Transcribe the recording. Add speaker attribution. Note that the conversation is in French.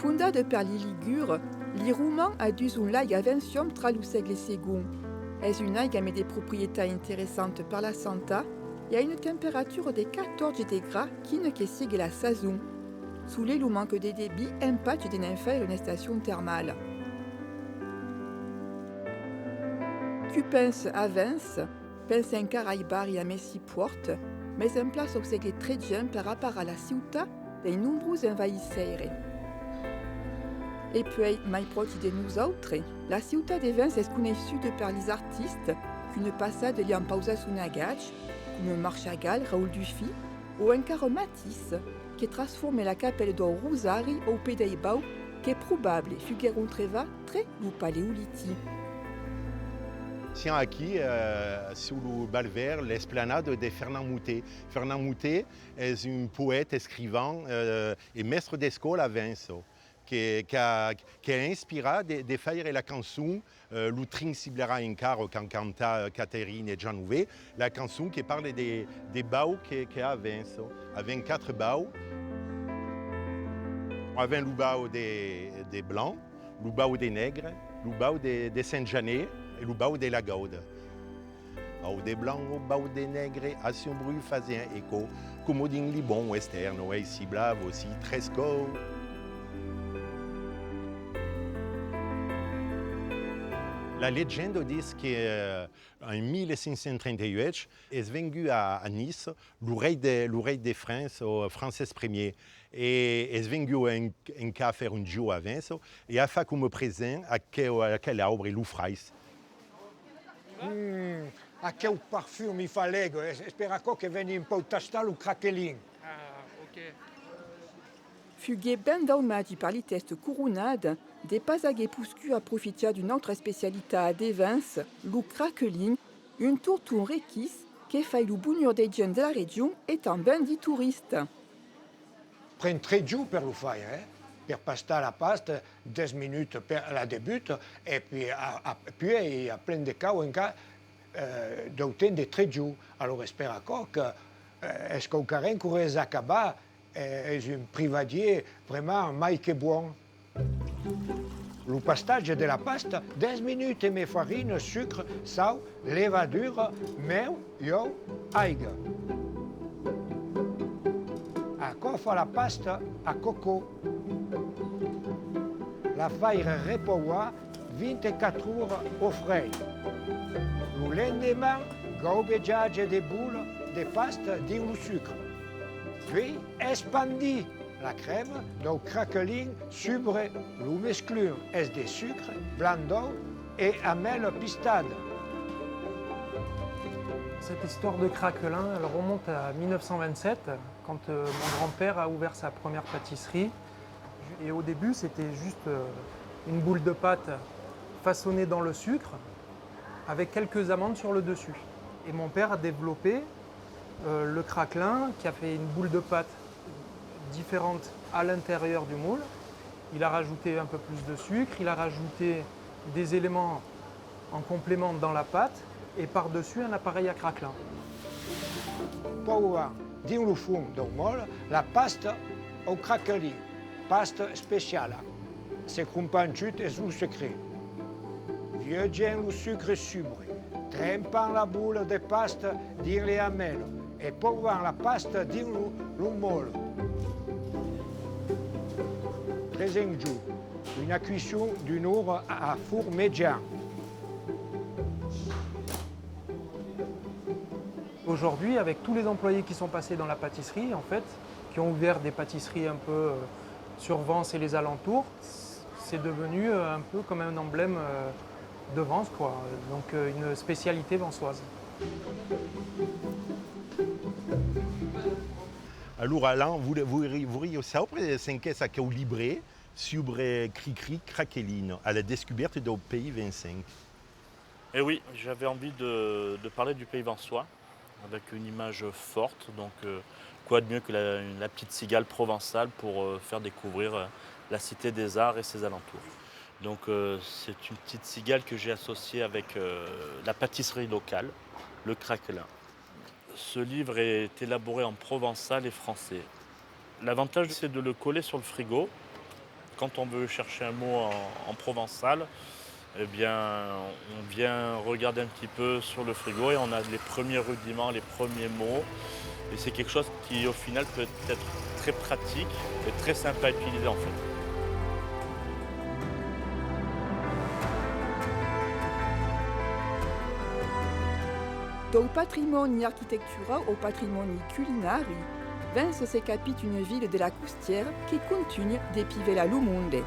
Speaker 1: Funda per li Ligures, li roman a dus un laig avenciom tra lo segle II. És un laig amb des propriétats intéressantes per la santé et a une température de 14 degrés qui ne que sigue la saison. Soule lo manque de débit empatge de n'en faire une station thermale. Tu penses a Vence, penses encara a bar e a Messi Port, mais en place au segle XIII per rapport a la ciutat de nombreux envahisseurs. Et puis, mai proche de nous autres, la ciutat de Vence est connue per les artistes qu'une passade li en pausa son agach, comme Marchagall, Raoul Dufy, ou encara Matisse, qui transforme la capelle do Rosari au Pedeibau, qui est probable fugueron treva très lu Paléoliti.
Speaker 2: Siamo aqui sul Balver, l'esplanade de Fernand Moutet. Fernand Moutet est un poète, écrivain et maître d'école à Vence, qui a inspiré de faire la chanson L'Utrin Siblera Encar quand canta Catherine et Jean Nouvet, la chanson qui parle des baux qu'il y a à Vence, avec 4 baux. Avec le bau des Blancs, le bau des Nègres, le bau des Saint-Janet et le bau de la Gaude. Au des Blancs, au bau des Nègres, à son bruit faisait un écho, comme din li bon western, et si blave aussi tresco. La légende dit qu'en 1538 est venu à Nice le roi de France, Francis Ier, et est venu en cas faire un jour à Vence et a fait comme présent à quel arbre il frais.
Speaker 3: A quel parfum mi fa lego, spera che veni un po' tastar o craquelin.
Speaker 4: Ok.
Speaker 1: Fugué ben daumagi par les tests couronnades, des pasagues pouscu a profiter d'une autre spécialité à Devens, le craquelin, une tourtoun requis qui fait le bonheur des gens de la région étant ben dit touristes.
Speaker 3: Prend 3 jours per lo fare, per pastare la pasta, 10 minutes per la débute, et puis il y a plein de cas en cas d'autant de 3 jours. Alors spera que est-ce qu'au carré courait Zacaba est un privadier vraiment mai que bon. Le pastage de la pasta, 10 minutes et mes farines, sucre, sal, levadura, mel, io, aiga. Encore fa la pasta a coco. La faire reposer 24 heures au frais. Le lendemain, gobegiage de boules de pasta dans le sucre. Puis, expandi la crème do craquelin sobre le mesclure est de sucre, blanc d'eau et amel pistade.
Speaker 4: Cette histoire de craquelin, elle remonte à 1927, quand mon grand-père a ouvert sa première pâtisserie. Et au début, c'était juste une boule de pâte façonnée dans le sucre, avec quelques amandes sur le dessus. Et mon père a développé le craquelin, qui a fait une boule de pâte différente à l'intérieur du moule. Il a rajouté un peu plus de sucre, il a rajouté des éléments en complément dans la pâte, et par-dessus un appareil à craquelin.
Speaker 3: Pour dans le fond du moule, la pasta au craquelin, pasta spéciale. C'est companchut et sous secret. Vieux le sucre sobre, trempant la boule de pasta dans les amelles et posant la pasta dans le moule. 13 jours, une cuisson d'une heure à four médian.
Speaker 4: Aujourd'hui, avec tous les employés qui sont passés dans la pâtisserie, en fait, qui ont ouvert des pâtisseries un peu sur Vence et les alentours, c'est devenu un peu comme un emblème de Vence, quoi. Donc une spécialité vensoise.
Speaker 2: Alors, Alain, vous voudriez savoir ce qu'est au libre sur Cricri Craqueline, à la découverte du pays 25.
Speaker 5: Et oui, j'avais envie de parler du pays vensois, avec une image forte. Donc, quoi de mieux que la petite cigale provençale pour faire découvrir la Cité des Arts et ses alentours. Donc, c'est une petite cigale que j'ai associée avec la pâtisserie locale, le craquelin. Ce livre est élaboré en provençal et français. L'avantage, c'est de le coller sur le frigo. quand on veut chercher un mot en provençal, eh bien, on vient regarder un petit peu sur le frigo et on a les premiers rudiments, les premiers mots. Et c'est quelque chose qui, au final, peut être très pratique et très sympa à utiliser, en fait.
Speaker 1: Dal patrimoni architectura o patrimoni culinari, Vence se capite une ville de la Costière qui continue d'épiver la monde.